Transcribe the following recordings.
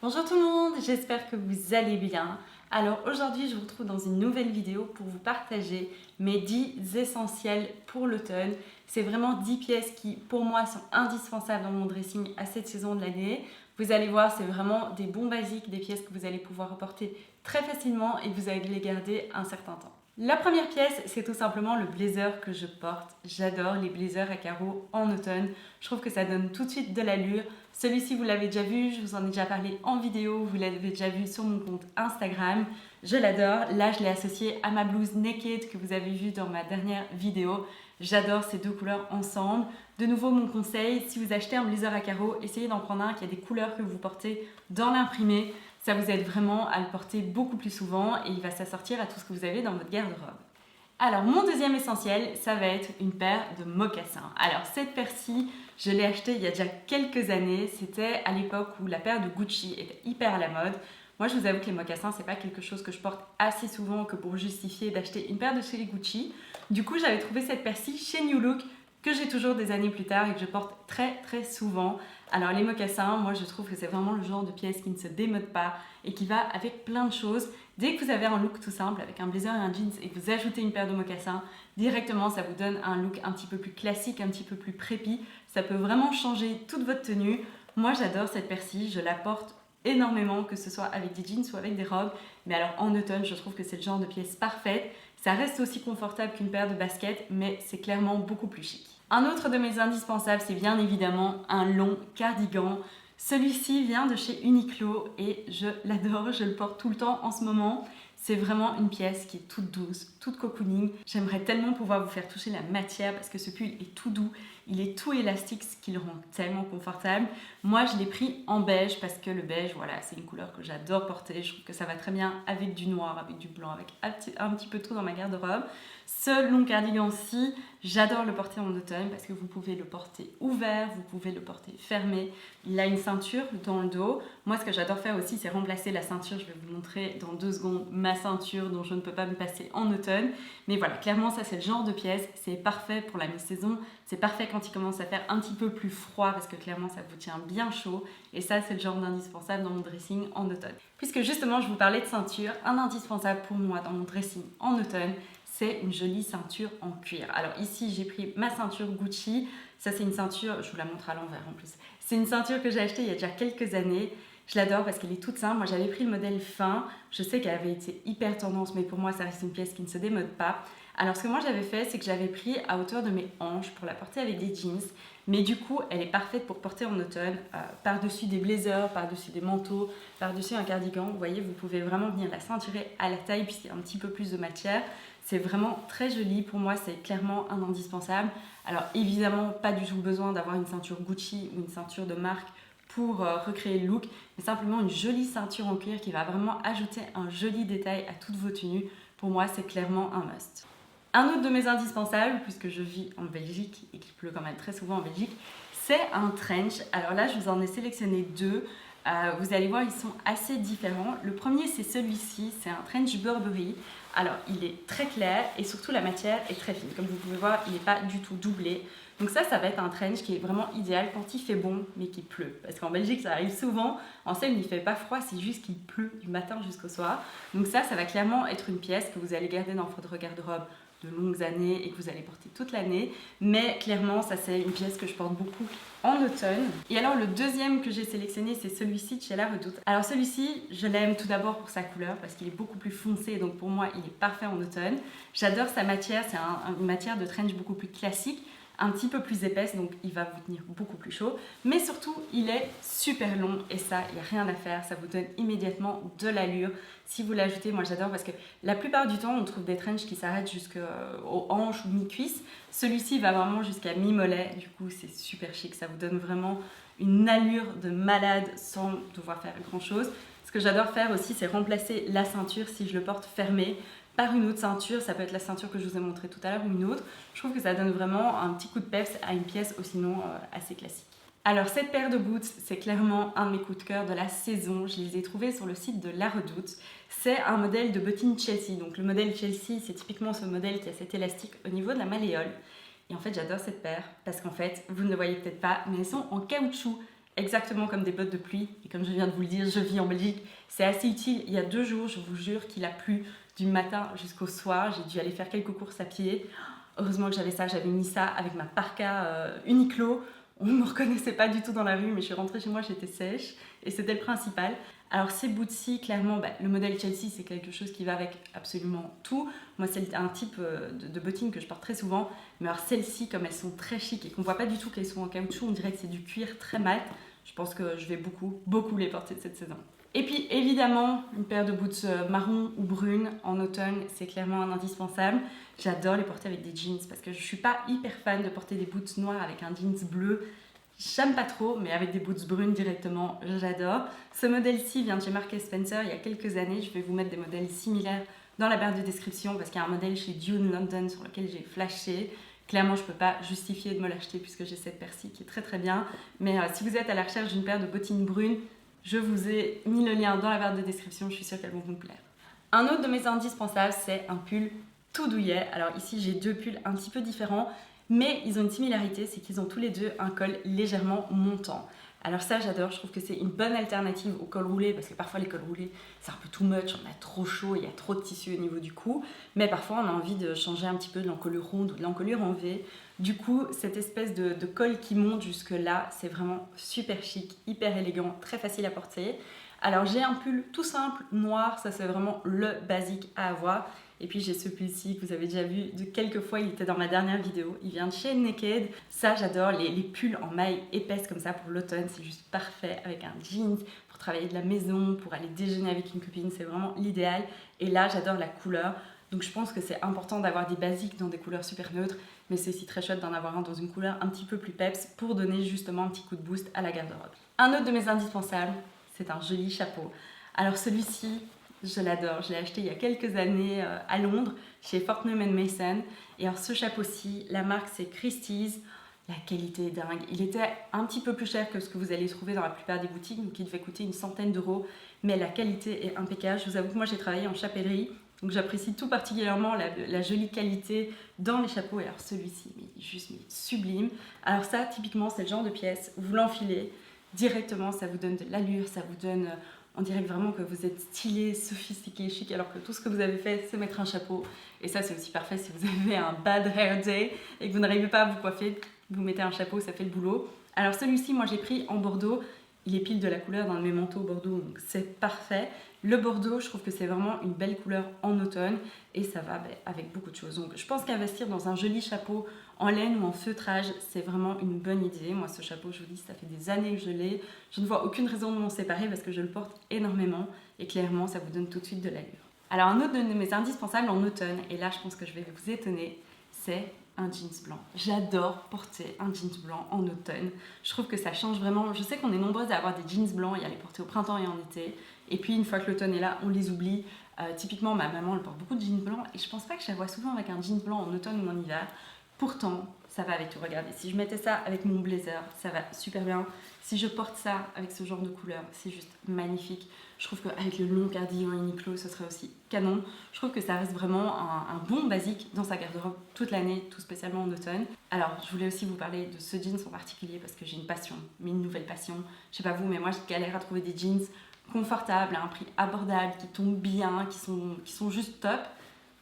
Bonjour tout le monde, j'espère que vous allez bien. Alors aujourd'hui je vous retrouve dans une nouvelle vidéo pour vous partager mes 10 essentiels pour l'automne. C'est vraiment 10 pièces qui pour moi sont indispensables dans mon dressing à cette saison de l'année. Vous allez voir, c'est vraiment des bons basiques, des pièces que vous allez pouvoir porter très facilement et que vous allez les garder un certain temps. La première pièce, c'est tout simplement le blazer que je porte. J'adore les blazers à carreaux en automne. Je trouve que ça donne tout de suite de l'allure. Celui-ci, vous l'avez déjà vu, je vous en ai déjà parlé en vidéo, vous l'avez déjà vu sur mon compte Instagram. Je l'adore. Là, je l'ai associé à ma blouse Naked que vous avez vue dans ma dernière vidéo. J'adore ces deux couleurs ensemble. De nouveau, mon conseil, si vous achetez un blazer à carreaux, essayez d'en prendre un qui a des couleurs que vous portez dans l'imprimé. Ça vous aide vraiment à le porter beaucoup plus souvent et il va s'assortir à tout ce que vous avez dans votre garde-robe. Alors, mon deuxième essentiel, ça va être une paire de mocassins. Alors, cette paire-ci, je l'ai achetée il y a déjà quelques années. C'était à l'époque où la paire de Gucci était hyper à la mode. Moi, je vous avoue que les mocassins, c'est pas quelque chose que je porte assez souvent que pour justifier d'acheter une paire de chez Gucci. Du coup, j'avais trouvé cette paire-ci chez New Look que j'ai toujours des années plus tard et que je porte très souvent. Alors les mocassins, moi je trouve que c'est vraiment le genre de pièce qui ne se démode pas et qui va avec plein de choses. Dès que vous avez un look tout simple avec un blazer et un jeans et que vous ajoutez une paire de mocassins, directement ça vous donne un look un petit peu plus classique, un petit peu plus préppy. Ça peut vraiment changer toute votre tenue. Moi j'adore cette paire-ci, je la porte énormément, que ce soit avec des jeans ou avec des robes. Mais alors en automne, je trouve que c'est le genre de pièce parfaite. Ça reste aussi confortable qu'une paire de baskets, mais c'est clairement beaucoup plus chic. Un autre de mes indispensables, c'est bien évidemment un long cardigan. Celui-ci vient de chez Uniqlo et je l'adore, je le porte tout le temps en ce moment. C'est vraiment une pièce qui est toute douce, toute cocooning. J'aimerais tellement pouvoir vous faire toucher la matière parce que ce pull est tout doux, il est tout élastique, ce qui le rend tellement confortable. Moi, je l'ai pris en beige parce que le beige, voilà, c'est une couleur que j'adore porter. Je trouve que ça va très bien avec du noir, avec du blanc, avec un petit peu tout dans ma garde-robe. Ce long cardigan-ci, j'adore le porter en automne parce que vous pouvez le porter ouvert, vous pouvez le porter fermé. Il a une ceinture dans le dos. Moi, ce que j'adore faire aussi, c'est remplacer la ceinture. Je vais vous montrer dans 2 secondes ma ceinture dont je ne peux pas me passer en automne. Mais voilà, clairement, ça, c'est le genre de pièce. C'est parfait pour la mi-saison. C'est parfait quand il commence à faire un petit peu plus froid parce que clairement, ça vous tient bien chaud. Et ça, c'est le genre d'indispensable dans mon dressing en automne. Puisque justement, je vous parlais de ceinture, un indispensable pour moi dans mon dressing en automne, c'est une jolie ceinture en cuir. Alors ici, j'ai pris ma ceinture Gucci. Ça, c'est une ceinture, je vous la montre à l'envers en plus. C'est une ceinture que j'ai achetée il y a déjà quelques années. Je l'adore parce qu'elle est toute simple. Moi, j'avais pris le modèle fin. Je sais qu'elle avait été hyper tendance, mais pour moi, ça reste une pièce qui ne se démode pas. Alors, ce que moi, j'avais fait, c'est que j'avais pris à hauteur de mes hanches pour la porter avec des jeans. Mais du coup, elle est parfaite pour porter en automne, par-dessus des blazers, par-dessus des manteaux, par-dessus un cardigan. Vous voyez, vous pouvez vraiment venir la ceinturer à la taille puisqu'il y a un petit peu plus de matière. C'est vraiment très joli. Pour moi, c'est clairement un indispensable. Alors, évidemment, pas du tout besoin d'avoir une ceinture Gucci ou une ceinture de marque pour recréer le look, mais simplement une jolie ceinture en cuir qui va vraiment ajouter un joli détail à toutes vos tenues. Pour moi, c'est clairement un must. Un autre de mes indispensables, puisque je vis en Belgique et qu'il pleut quand même très souvent en Belgique, c'est un trench. Alors là, je vous en ai sélectionné 2. Vous allez voir, ils sont assez différents. Le premier, c'est celui-ci, c'est un trench Burberry. Alors, il est très clair et surtout la matière est très fine. Comme vous pouvez voir, il n'est pas du tout doublé. Donc ça va être un trench qui est vraiment idéal quand il fait bon, mais qu'il pleut. Parce qu'en Belgique, ça arrive souvent. En Seine, il ne fait pas froid, c'est juste qu'il pleut du matin jusqu'au soir. Donc ça va clairement être une pièce que vous allez garder dans votre garde-robe de longues années et que vous allez porter toute l'année. Mais clairement, ça c'est une pièce que je porte beaucoup en automne. Et alors le deuxième que j'ai sélectionné, c'est celui-ci de chez La Redoute. Alors celui-ci, je l'aime tout d'abord pour sa couleur parce qu'il est beaucoup plus foncé, donc pour moi il est parfait en automne. J'adore sa matière, c'est une matière de trench beaucoup plus classique, un petit peu plus épaisse, donc il va vous tenir beaucoup plus chaud. Mais surtout, il est super long et ça, il n'y a rien à faire. Ça vous donne immédiatement de l'allure. Si vous l'ajoutez, moi j'adore parce que la plupart du temps, on trouve des trenchs qui s'arrêtent jusqu'aux hanches ou mi-cuisses. Celui-ci va vraiment jusqu'à mi-mollet. Du coup, c'est super chic. Ça vous donne vraiment une allure de malade sans devoir faire grand-chose. Ce que j'adore faire aussi, c'est remplacer la ceinture si je le porte fermé par une autre ceinture. Ça peut être la ceinture que je vous ai montrée tout à l'heure ou une autre. Je trouve que ça donne vraiment un petit coup de peps à une pièce, ou sinon assez classique. Alors cette paire de boots, c'est clairement un de mes coups de cœur de la saison. Je les ai trouvés sur le site de La Redoute. C'est un modèle de bottine Chelsea. Donc le modèle Chelsea, c'est typiquement ce modèle qui a cet élastique au niveau de la malléole. Et en fait, j'adore cette paire parce qu'en fait, vous ne le voyez peut-être pas, mais elles sont en caoutchouc. exactement comme des bottes de pluie. Et comme je viens de vous le dire, je vis en Belgique. C'est assez utile. Il y a 2 jours, je vous jure qu'il a plu du matin jusqu'au soir. J'ai dû aller faire quelques courses à pied. Heureusement que j'avais ça. J'avais mis ça avec ma parka Uniqlo. On ne me reconnaissait pas du tout dans la rue, mais je suis rentrée chez moi, j'étais sèche. Et c'était le principal. Alors ces boots-ci, clairement, le modèle Chelsea, c'est quelque chose qui va avec absolument tout. Moi, c'est un type de bottines que je porte très souvent. Mais alors celles-ci, comme elles sont très chic et qu'on voit pas du tout qu'elles sont en caoutchouc, on dirait que c'est du cuir très mat. Je pense que je vais beaucoup les porter cette saison. Et puis évidemment, une paire de boots marron ou brune en automne, c'est clairement un indispensable. J'adore les porter avec des jeans parce que je suis pas hyper fan de porter des boots noirs avec un jeans bleu. J'aime pas trop, mais avec des boots brunes directement, j'adore. Ce modèle-ci vient de chez Marks & Spencer il y a quelques années. Je vais vous mettre des modèles similaires dans la barre de description parce qu'il y a un modèle chez Dune London sur lequel j'ai flashé. Clairement, je ne peux pas justifier de me l'acheter puisque j'ai cette paire-ci qui est très très bien. Mais si vous êtes à la recherche d'une paire de bottines brunes, je vous ai mis le lien dans la barre de description. Je suis sûre qu'elles vont vous plaire. Un autre de mes indispensables, c'est un pull tout douillet. Alors ici, j'ai 2 pulls un petit peu différents. Mais ils ont une similarité, c'est qu'ils ont tous les deux un col légèrement montant. Alors ça j'adore, je trouve que c'est une bonne alternative au col roulé parce que parfois les cols roulés c'est un peu too much, on a trop chaud, il y a trop de tissu au niveau du cou. Mais parfois on a envie de changer un petit peu de l'encolure ronde ou de l'encolure en V. Du coup cette espèce de col qui monte jusque là, c'est vraiment super chic, hyper élégant, très facile à porter. Alors j'ai un pull tout simple, noir, ça c'est vraiment le basique à avoir. Et puis j'ai ce pull-ci que vous avez déjà vu de quelques fois, il était dans ma dernière vidéo. Il vient de chez Naked. Ça j'adore, les pulls en maille épaisse comme ça pour l'automne, c'est juste parfait avec un jeans pour travailler de la maison, pour aller déjeuner avec une copine, c'est vraiment l'idéal. Et là j'adore la couleur. Donc je pense que c'est important d'avoir des basiques dans des couleurs super neutres, mais c'est aussi très chouette d'en avoir un dans une couleur un petit peu plus peps pour donner justement un petit coup de boost à la garde-robe. Un autre de mes indispensables, c'est un joli chapeau. Alors celui-ci, je l'adore, je l'ai acheté il y a quelques années à Londres chez Fortnum & Mason. Et alors ce chapeau-ci, la marque c'est Christie's, la qualité est dingue. Il était un petit peu plus cher que ce que vous allez trouver dans la plupart des boutiques, donc il devait coûter une centaine d'euros, mais la qualité est impeccable. Je vous avoue que moi j'ai travaillé en chapellerie, donc j'apprécie tout particulièrement la jolie qualité dans les chapeaux. Et alors celui-ci, juste sublime. Alors ça, typiquement, c'est le genre de pièce, vous l'enfilez directement, ça vous donne de l'allure, ça vous donne... On dirait vraiment que vous êtes stylé, sophistiqué, chic, alors que tout ce que vous avez fait, c'est mettre un chapeau. Et ça, c'est aussi parfait si vous avez un bad hair day et que vous n'arrivez pas à vous coiffer. Vous mettez un chapeau, ça fait le boulot. Alors celui-ci, moi j'ai pris en bordeaux. Il est pile de la couleur d'un de mes manteaux bordeaux, donc c'est parfait. Le bordeaux, je trouve que c'est vraiment une belle couleur en automne et ça va avec beaucoup de choses. Donc je pense qu'investir dans un joli chapeau en laine ou en feutrage, c'est vraiment une bonne idée. Moi, ce chapeau, je vous dis, ça fait des années que je l'ai. Je ne vois aucune raison de m'en séparer parce que je le porte énormément et clairement, ça vous donne tout de suite de l'allure. Alors, un autre de mes indispensables en automne, et là, je pense que je vais vous étonner, c'est un jeans blanc. J'adore porter un jeans blanc en automne. Je trouve que ça change vraiment. Je sais qu'on est nombreuses à avoir des jeans blancs et à les porter au printemps et en été. Et puis, une fois que l'automne est là, on les oublie. Typiquement, ma maman, elle porte beaucoup de jeans blancs et je pense pas que je la vois souvent avec un jeans blanc en automne ou en hiver. Pourtant, ça va avec tout. Regardez, si je mettais ça avec mon blazer, ça va super bien. Si je porte ça avec ce genre de couleur, c'est juste magnifique. Je trouve qu'avec le long cardigan Uniqlo, ce serait aussi canon. Je trouve que ça reste vraiment un bon basique dans sa garde-robe toute l'année, tout spécialement en automne. Alors, je voulais aussi vous parler de ce jeans en particulier parce que j'ai une passion, mais une nouvelle passion. Je sais pas vous, mais moi, je galère à trouver des jeans confortables, à un prix abordable, qui tombent bien, qui sont juste top.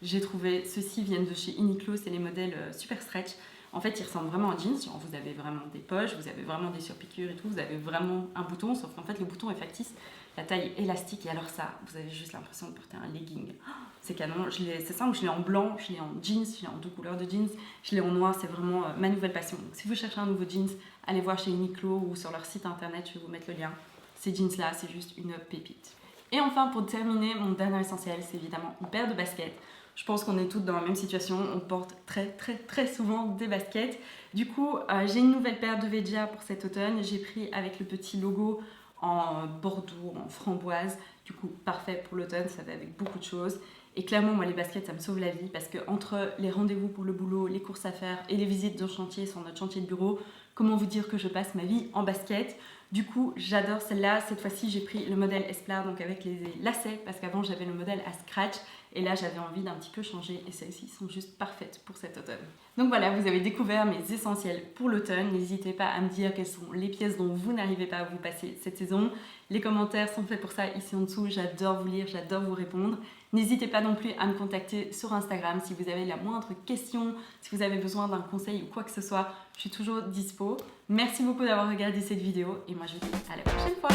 J'ai trouvé, ceux-ci viennent de chez Uniqlo, c'est les modèles super stretch. En fait, ils ressemblent vraiment à un jeans, genre vous avez vraiment des poches, vous avez vraiment des surpiqûres et tout, vous avez vraiment un bouton, sauf qu'en fait le bouton est factice, la taille est élastique et alors ça, vous avez juste l'impression de porter un legging. C'est canon, c'est simple, je l'ai en blanc, je l'ai en jeans, je l'ai en 2 couleurs de jeans, je l'ai en noir, c'est vraiment ma nouvelle passion. Donc si vous cherchez un nouveau jeans, allez voir chez Uniqlo ou sur leur site internet, je vais vous mettre le lien. Ces jeans-là, c'est juste une pépite. Et enfin, pour terminer, mon dernier essentiel, c'est évidemment une paire de baskets. Je pense qu'on est toutes dans la même situation, on porte très souvent des baskets. Du coup, j'ai une nouvelle paire de Veja pour cet automne. J'ai pris avec le petit logo en bordeaux, en framboise. Du coup, parfait pour l'automne, ça va avec beaucoup de choses. Et clairement, moi, les baskets, ça me sauve la vie parce que entre les rendez-vous pour le boulot, les courses à faire et les visites de chantier sur notre chantier de bureau, comment vous dire que je passe ma vie en basket? Du coup, j'adore celle-là. Cette fois-ci, j'ai pris le modèle Esplar, donc avec les lacets, parce qu'avant, j'avais le modèle à scratch. Et là, j'avais envie d'un petit peu changer et celles-ci sont juste parfaites pour cet automne. Donc voilà, vous avez découvert mes essentiels pour l'automne. N'hésitez pas à me dire quelles sont les pièces dont vous n'arrivez pas à vous passer cette saison. Les commentaires sont faits pour ça ici en dessous. J'adore vous lire, j'adore vous répondre. N'hésitez pas non plus à me contacter sur Instagram si vous avez la moindre question, si vous avez besoin d'un conseil ou quoi que ce soit. Je suis toujours dispo. Merci beaucoup d'avoir regardé cette vidéo et moi je vous dis à la prochaine fois.